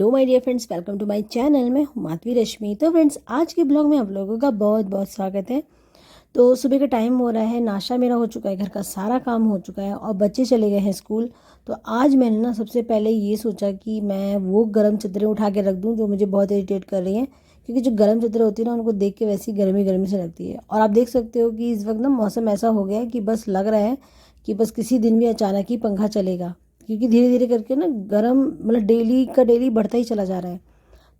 Hello my dear friends, welcome to my channel. मैं हूँ माधवी रश्मि। तो फ्रेंड्स, आज के ब्लॉग में आप लोगों का बहुत बहुत स्वागत है। तो सुबह का टाइम हो रहा है, नाश्ता मेरा हो चुका है, घर का सारा काम हो चुका है और बच्चे चले गए हैं स्कूल। तो आज मैंने ना सबसे पहले ये सोचा कि मैं वो गर्म चादरें उठा के रख दूँ जो मुझे बहुत इरिटेट कर रही हैं, क्योंकि जो गर्म चादरें होती है ना, उनको देख के वैसी गर्मी गर्मी से लगती है। और आप देख सकते हो कि इस वक्त ना मौसम ऐसा हो गया है कि बस लग रहा है कि बस किसी दिन भी अचानक ही पंखा चलेगा, क्योंकि धीरे धीरे करके ना गर्म मतलब डेली का डेली बढ़ता ही चला जा रहा है।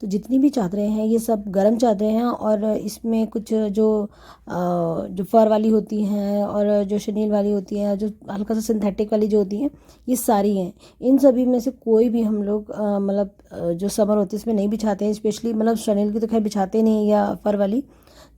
तो जितनी भी चादरें हैं ये सब गर्म चादरें हैं, और इसमें कुछ जो फर वाली होती हैं और जो शनील वाली होती हैं, जो हल्का सा सिंथेटिक वाली जो होती हैं, ये सारी हैं। इन सभी में से कोई भी हम लोग जो समर होती है इसमें नहीं बिछाते हैं। स्पेशली मतलब शनील की तो खैर बिछाते नहीं, या फर वाली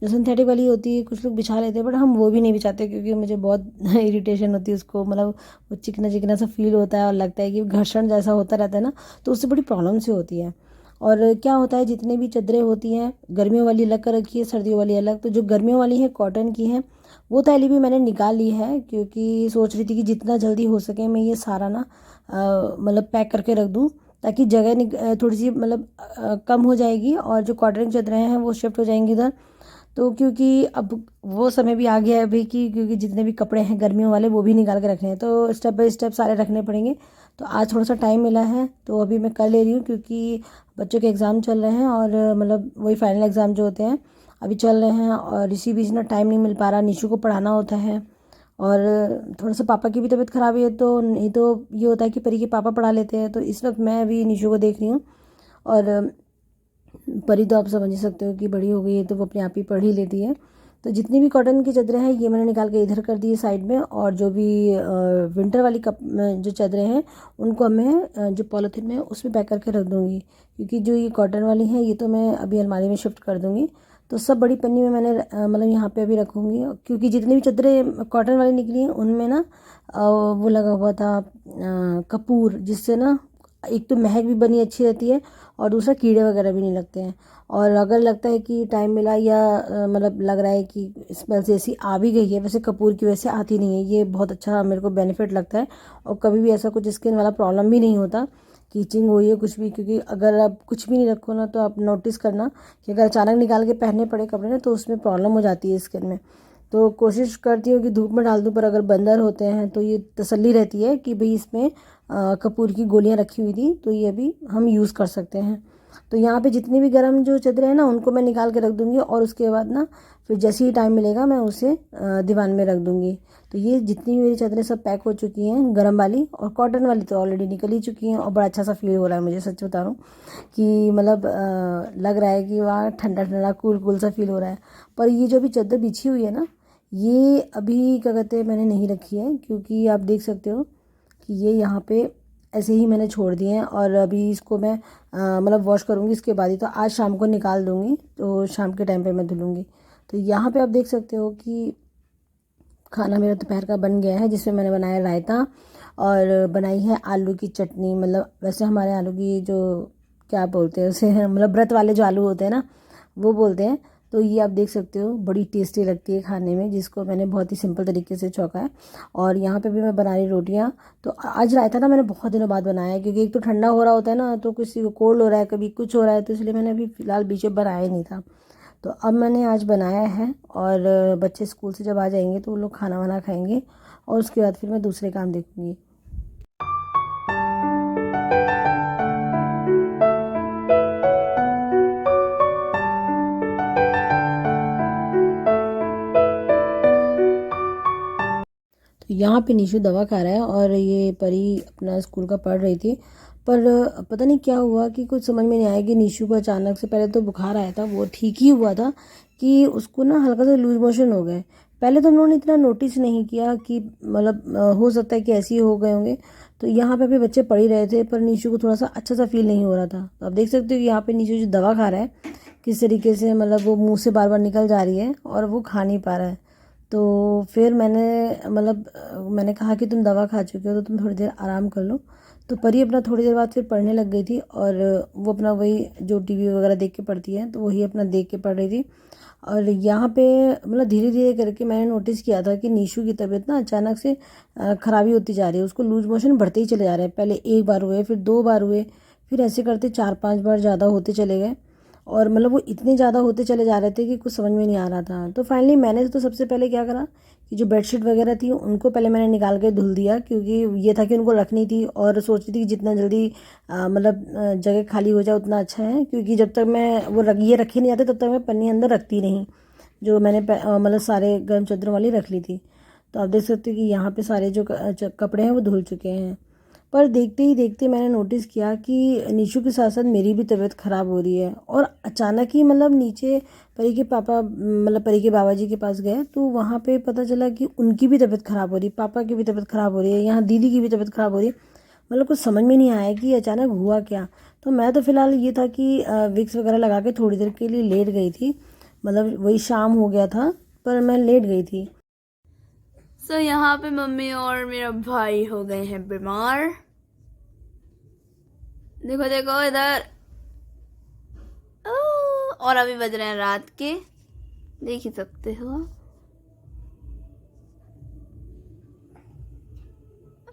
जो सिंथेटिक वाली होती है कुछ लोग बिछा लेते हैं, बट हम वो भी नहीं बिछाते, क्योंकि मुझे बहुत इरिटेशन होती है उसको। मतलब वो चिकना चिकना सा फील होता है और लगता है कि घर्षण जैसा होता रहता है ना, तो उससे बड़ी प्रॉब्लम सी होती है। और क्या होता है, जितने भी चादरें होती हैं गर्मियों वाली अलग कर रखी है, सर्दियों वाली अलग। तो जो गर्मियों वाली है कॉटन की है, वो थैली भी मैंने निकाल ली है, क्योंकि सोच रही थी कि जितना जल्दी हो सके मैं ये सारा ना मतलब पैक करके रख दूँ, ताकि जगह थोड़ी सी मतलब कम हो जाएगी, और जो कॉटन की चादरें हैं वो शिफ्ट हो जाएंगी उधर। तो क्योंकि अब वो समय भी आ गया है अभी कि क्योंकि जितने भी कपड़े हैं गर्मियों वाले वो भी निकाल के रखने हैं, तो स्टेप बाय स्टेप सारे रखने पड़ेंगे। तो आज थोड़ा सा टाइम मिला है तो अभी मैं कर ले रही हूँ, क्योंकि बच्चों के एग्ज़ाम चल रहे हैं, और मतलब वही फाइनल एग्ज़ाम जो होते हैं अभी चल रहे हैं, और इसी बीच ना टाइम नहीं मिल पा रहा, निशु को पढ़ाना होता है। और थोड़ा सा पापा की भी तबीयत ख़राब है, तो नहीं तो ये होता है कि परी के पापा पढ़ा लेते हैं। तो इस वक्त मैं अभी निशु को देख रही हूँ। और परी तो आप समझ ही सकते हो कि बड़ी हो गई है, तो वो अपने आप ही पढ़ ही लेती है। तो जितनी भी कॉटन की चादरें हैं ये मैंने निकाल के इधर कर दी है साइड में, और जो भी विंटर वाली जो चादरें हैं उनको मैं जो पॉलीथीन में उसमें पैक करके रख दूँगी, क्योंकि जो ये कॉटन वाली हैं ये तो मैं अभी अलमारी में शिफ्ट कर दूँगी। तो सब बड़ी पन्नी में मैंने मतलब यहाँ पे अभी रखूँगी, क्योंकि जितनी भी चादरें कॉटन वाली निकली हैं उनमें ना वो लगा हुआ था कपूर, जिससे ना एक तो महक भी बनी अच्छी रहती है, और दूसरा कीड़े वगैरह भी नहीं लगते हैं। और अगर लगता है कि टाइम मिला, या मतलब लग रहा है कि स्मेल से ऐसी आ भी गई है, वैसे कपूर की वजह से आती नहीं है, ये बहुत अच्छा मेरे को बेनिफिट लगता है। और कभी भी ऐसा कुछ स्किन वाला प्रॉब्लम भी नहीं होता कि इचिंग हुई है कुछ भी, क्योंकि अगर आप कुछ भी नहीं रखो ना, तो आप नोटिस करना कि अगर अचानक निकाल के पहनने पड़े कपड़े ना, तो उसमें प्रॉब्लम हो जाती है स्किन में। तो कोशिश करती हूँ कि धूप में डाल दूँ, पर अगर बंदर होते हैं तो ये तसल्ली रहती है कि भाई इसमें कपूर की गोलियां रखी हुई थी, तो ये भी हम यूज़ कर सकते हैं। तो यहाँ पे जितनी भी गर्म जो चादरें हैं ना उनको मैं निकाल के रख दूँगी, और उसके बाद ना फिर जैसे ही टाइम मिलेगा मैं उसे दीवान में रख दूँगी। तो ये जितनी भी मेरी चादरें सब पैक हो चुकी हैं, गर्म वाली और कॉटन वाली तो ऑलरेडी निकल ही चुकी हैं, और बड़ा अच्छा सा फील हो रहा है मुझे, सच बता रहा हूँ कि मतलब लग रहा है कि वहाँ ठंडा ठंडा कूल कूल सा फील हो रहा है। पर ये जो भी चादर बिछी हुई है ना, ये अभी क्या कहते हैं मैंने नहीं रखी है, क्योंकि आप देख सकते हो कि ये यहाँ पे ऐसे ही मैंने छोड़ दिए हैं, और अभी इसको मैं मतलब वॉश करूँगी इसके बाद ही। तो आज शाम को निकाल दूँगी, तो शाम के टाइम पे मैं धुलूँगी। तो यहाँ पे आप देख सकते हो कि खाना मेरा दोपहर का बन गया है, जिसमें मैंने बनाया रायता और बनाई है आलू की चटनी। मतलब वैसे हमारे आलू की जो क्या बोलते हैं उसे मतलब व्रत वाले जो आलू होते हैं ना, वो बोलते हैं। तो ये आप देख सकते हो बड़ी टेस्टी लगती है खाने में, जिसको मैंने बहुत ही सिंपल तरीके से छौंका है। और यहाँ पे भी मैं बना रही रोटियाँ। तो आज रायता ना मैंने बहुत दिनों बाद बनाया है, क्योंकि एक तो ठंडा हो रहा होता है ना, तो किसी को कोल्ड हो रहा है, कभी कुछ हो रहा है, तो इसलिए मैंने अभी फ़िलहाल बीच में बनाया ही नहीं था। तो अब मैंने आज बनाया है, और बच्चे स्कूल से जब आ जाएंगे तो वो लोग खाना वाना खाएंगे, और उसके बाद फिर मैं दूसरे काम देखूँगी। तो यहाँ पे निशु दवा खा रहा है, और ये परी अपना स्कूल का पढ़ रही थी। पर पता नहीं क्या हुआ कि कुछ समझ में नहीं आया कि निशु को अचानक से, पहले तो बुखार आया था वो ठीक ही हुआ था, कि उसको ना हल्का सा लूज मोशन हो गए। पहले तो हम लोगों ने इतना नोटिस नहीं किया कि मतलब हो सकता है कि ऐसे ही हो गए होंगे। तो यहाँ पे भी बच्चे पढ़ ही रहे थे, पर निशु को थोड़ा सा अच्छा सा फील नहीं हो रहा था। तो आप देख सकते हो कि यहाँ पे निशु जो दवा खा रहा है किस तरीके से, मतलब वो मुँह से बार बार निकल जा रही है और वो खा नहीं पा रहा है। तो फिर मैंने मैंने कहा कि तुम दवा खा चुके हो तो तुम थोड़ी देर आराम कर लो। तो परी अपना थोड़ी देर बाद फिर पढ़ने लग गई थी, और वो अपना वही जो टीवी वगैरह देख के पढ़ती है, तो वही अपना देख के पढ़ रही थी। और यहाँ पे मतलब धीरे धीरे करके मैंने नोटिस किया था कि नीशू की तबीयत ना अचानक से ख़राबी होती जा रही है। उसको लूज मोशन बढ़ते ही चले जा रहे हैं, पहले एक बार हुए, फिर दो बार हुए, फिर ऐसे करते 4-5 बार ज़्यादा होते चले गए, और मतलब वो इतने ज़्यादा होते चले जा रहे थे कि कुछ समझ में नहीं आ रहा था। तो फाइनली मैंने तो सबसे पहले क्या करा कि जो बेडशीट वगैरह थी उनको पहले मैंने निकाल के धुल दिया, क्योंकि ये था कि उनको रखनी थी और सोचती थी कि जितना जल्दी मतलब जगह खाली हो जाए उतना अच्छा है, क्योंकि जब तक मैं वो ये रखे नहीं जाते तब तक मैं पन्नी अंदर रखती नहीं, जो मैंने मतलब सारे गर्म चादरों वाली रख ली थी। तो आप देख सकते हो कि यहाँ पे सारे जो कपड़े हैं वो धुल चुके हैं। पर देखते ही देखते मैंने नोटिस किया कि निशु के साथ साथ मेरी भी तबीयत ख़राब हो रही है, और अचानक ही मतलब नीचे परी के पापा मतलब परी के बाबा जी के पास गए तो वहाँ पे पता चला कि उनकी भी तबीयत ख़राब हो रही, पापा की भी तबीयत ख़राब हो रही है, यहाँ दीदी की भी तबीयत ख़राब हो रही है। मतलब कुछ समझ में नहीं आया कि अचानक हुआ क्या। तो मैं तो फ़िलहाल ये था कि विक्स वगैरह लगा के थोड़ी देर के लिए लेट गई थी, मतलब वही शाम हो गया था, पर मैं लेट गई थी। सो यहाँ पे मम्मी और मेरा भाई हो गए हैं बीमार। देखो देखो इधर। और अभी बज रहे हैं रात के, देख ही सकते हो।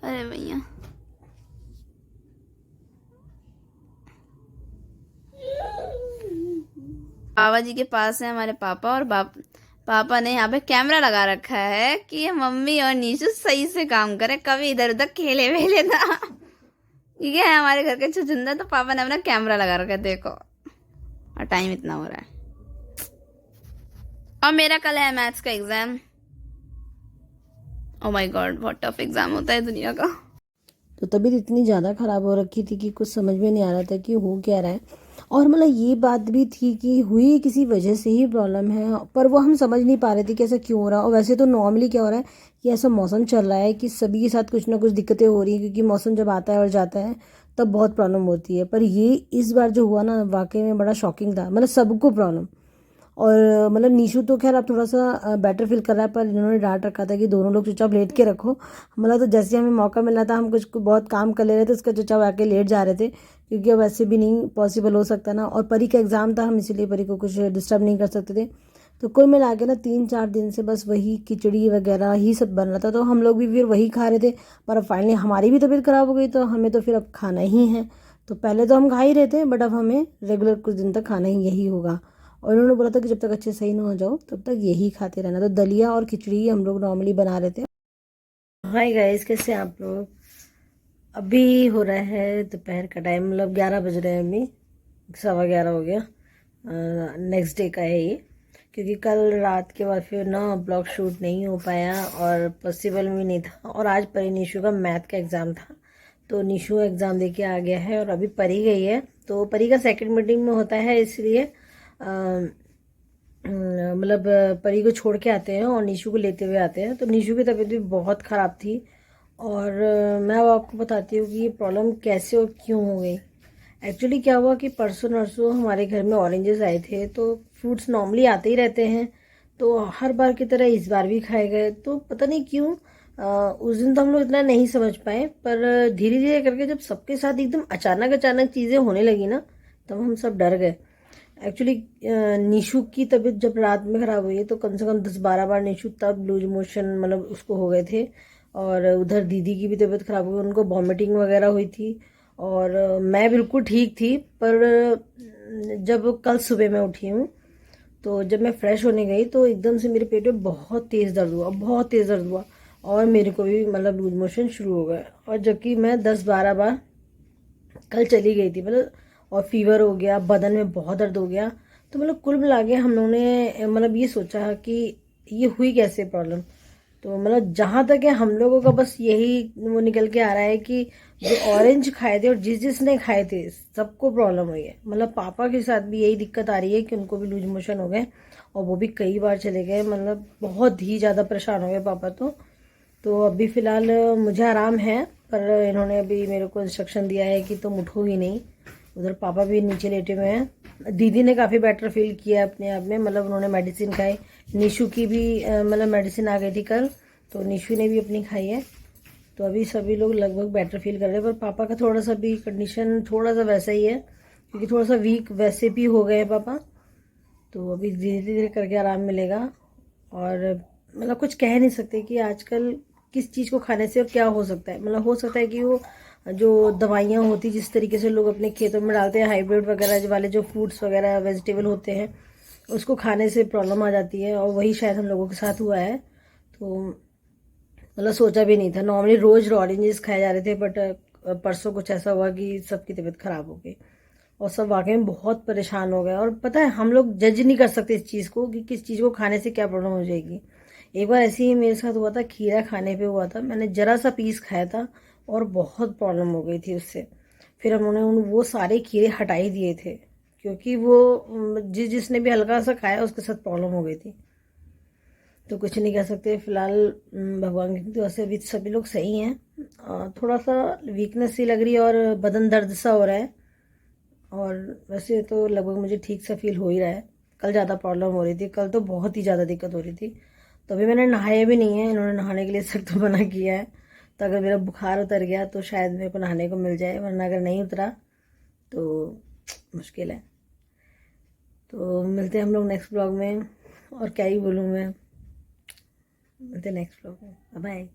अरे भैया, बाबा जी के पास है हमारे पापा, और पापा ने यहाँ पे कैमरा लगा रखा है कि ये मम्मी और नीशु सही से काम करे, कभी इधर उधर खेले वेले ना। ठीक है, हमारे घर के छुछुंदर, तो पापा ने अपना कैमरा लगा रखा है, देखो। और टाइम इतना हो रहा है, और मेरा कल है मैथ्स का एग्जाम। ओ माय गॉड, बहुत टफ एग्जाम होता है दुनिया का। तो तबीयत इतनी ज़्यादा ख़राब हो रखी थी कि कुछ समझ में नहीं आ रहा था कि हो क्या रहा है। और मतलब ये बात भी थी कि हुई किसी वजह से ही प्रॉब्लम है, पर वो हम समझ नहीं पा रहे थे कि ऐसा क्यों हो रहा है। और वैसे तो नॉर्मली क्या हो रहा है कि ऐसा मौसम चल रहा है कि सभी के साथ कुछ ना कुछ दिक्कतें हो रही हैं, क्योंकि मौसम जब आता है और जाता है तब बहुत प्रॉब्लम होती है। पर ये इस बार जो हुआ ना वाकई में बड़ा शॉकिंग था, मतलब सबको प्रॉब्लम। और मतलब नीशू तो खैर अब थोड़ा सा बेटर फील कर रहा है, पर इन्होंने डांट रखा था कि दोनों लोग चुपचाप लेट के रखो। मतलब तो जैसे हमें मौका मिला था हम कुछ बहुत काम कर ले रहे थे, उसका चुपचाप आके लेट जा रहे थे, क्योंकि अब ऐसे भी नहीं पॉसिबल हो सकता ना। और परी का एग्ज़ाम था, हम इसीलिए परी को कुछ डिस्टर्ब नहीं कर सकते थे। तो कुल मिला के ना 3-4 दिन से बस वही खिचड़ी वगैरह ही सब बन रहा था, तो हम लोग भी फिर वही खा रहे थे। पर अब फाइनली हमारी भी तबीयत ख़राब हो गई, तो हमें तो फिर अब खाना ही है। तो पहले तो हम खा ही रहे थे, बट अब हमें रेगुलर कुछ दिन तक खाना ही यही होगा। और उन्होंने बोला था कि जब तक अच्छे सही ना हो जाओ तब तक यही खाते रहना। तो दलिया और खिचड़ी ही हम लोग नॉर्मली बना रहे थे। हाय गाइस, कैसे हैं आप लोग। अभी हो रहा है दोपहर का टाइम, मतलब 11 बज रहे हैं, अभी 11:15 हो गया। नेक्स्ट डे का है ये, क्योंकि कल रात के बाद फिर ना ब्लॉग शूट नहीं हो पाया और पॉसिबल भी नहीं था। और आज परी निशु का मैथ का एग्ज़ाम था, तो निशु एग्ज़ाम दे के आ गया है और अभी परी गई है। तो परी का सेकंड मीटिंग में होता है, इसलिए मतलब परी को छोड़ के आते हैं और निशु को लेते हुए आते हैं। तो निशु की तबीयत भी बहुत ख़राब थी, और मैं अब आपको बताती हूँ कि ये प्रॉब्लम कैसे और क्यों हो गई। एक्चुअली क्या हुआ कि परसों नरसों हमारे घर में ऑरेंजेस आए थे, तो फ्रूट्स नॉर्मली आते ही रहते हैं, तो हर बार की तरह इस बार भी खाए गए। तो पता नहीं क्यों उस दिन तो हम लोग इतना नहीं समझ पाए, पर धीरे धीरे करके जब सबके साथ एकदम अचानक अचानक चीज़ें होने लगी ना, तब हम सब डर गए। एक्चुअली निशु की तबीयत जब रात में ख़राब हुई है तो कम से कम 10-12 बार निशु तब लूज मोशन मतलब उसको हो गए थे। और उधर दीदी की भी तबीयत ख़राब हुई, उनको वॉमिटिंग वगैरह हुई थी। और मैं बिल्कुल ठीक थी, पर जब कल सुबह मैं उठी हूँ तो जब मैं फ्रेश होने गई तो एकदम से मेरे पेट में बहुत तेज़ दर्द हुआ, बहुत तेज़ दर्द हुआ। और मेरे को भी मतलब लूज मोशन शुरू हो गए, और जबकि मैं 10-12 बार कल चली गई थी मतलब। और फीवर हो गया, बदन में बहुत दर्द हो गया। तो मतलब कुल मिला के हम लोगों ने मतलब ये सोचा कि ये हुई कैसे प्रॉब्लम। तो मतलब जहाँ तक है हम लोगों का बस यही वो निकल के आ रहा है कि जो ऑरेंज खाए थे और जिस जिसने खाए थे सबको प्रॉब्लम हुई है। मतलब पापा के साथ भी यही दिक्कत आ रही है कि उनको भी लूज मोशन हो गए, और वो भी कई बार चले गए, मतलब बहुत ही ज़्यादा परेशान हो गए पापा। तो अभी फ़िलहाल मुझे आराम है, पर इन्होंने अभी मेरे को इंस्ट्रक्शन दिया है कि तुम उठो ही नहीं। उधर पापा भी नीचे लेटे हुए हैं। दीदी ने काफ़ी बेटर फील किया अपने आप में, मतलब उन्होंने मेडिसिन खाई। निशु की भी मतलब मेडिसिन आ गई थी कल, तो निशु ने भी अपनी खाई है। तो अभी सभी लोग लगभग बेटर फील कर रहे हैं, पर पापा का थोड़ा सा भी कंडीशन थोड़ा सा वैसा ही है, क्योंकि थोड़ा सा वीक वैसे भी हो गए हैं पापा। तो अभी धीरे धीरे करके आराम मिलेगा। और मतलब कुछ कह नहीं सकते कि आजकल किस चीज़ को खाने से और क्या हो सकता है। मतलब हो सकता है कि वो जो दवाइयाँ होती, जिस तरीके से लोग अपने खेतों में डालते हैं हाइब्रिड वगैरह वाले जो फ्रूट्स वगैरह वेजिटेबल होते हैं, उसको खाने से प्रॉब्लम आ जाती है। और वही शायद हम लोगों के साथ हुआ है। तो मतलब सोचा भी नहीं था, नॉर्मली रोज ऑरेंजेस खाए जा रहे थे, बट परसों कुछ ऐसा हुआ कि सबकी तबीयत खराब हो गई और सब वाकई में बहुत परेशान हो गए। और पता है, हम लोग जज नहीं कर सकते इस चीज़ को कि किस चीज़ को खाने से क्या प्रॉब्लम हो जाएगी। एक बार ऐसे ही मेरे साथ हुआ था, खीरा खाने पे हुआ था, मैंने जरा सा पीस खाया था और बहुत प्रॉब्लम हो गई थी उससे। फिर हमने वो सारे खीरे हटा ही दिए थे, क्योंकि वो जिसने भी हल्का सा खाया उसके साथ प्रॉब्लम हो गई थी। तो कुछ नहीं कह सकते फिलहाल। भगवान की दुआ से अभी सभी लोग सही हैं। थोड़ा सा वीकनेस सी लग रही है और बदन दर्द सा हो रहा है। और वैसे तो लगभग मुझे ठीक सा फील हो ही रहा है। कल ज़्यादा प्रॉब्लम हो रही थी, कल तो बहुत ही ज़्यादा दिक्कत हो रही थी। तो अभी मैंने नहाया भी नहीं है, इन्होंने नहाने के लिए सख्त मना किया है। तो अगर मेरा बुखार उतर गया तो शायद मेरे को नहाने को मिल जाए, वरना अगर नहीं उतरा तो मुश्किल है। तो मिलते हैं हम लोग नेक्स्ट ब्लॉग में। और क्या ही बोलूँ मैं, मिलते हैं नेक्स्ट ब्लॉग में। बाय।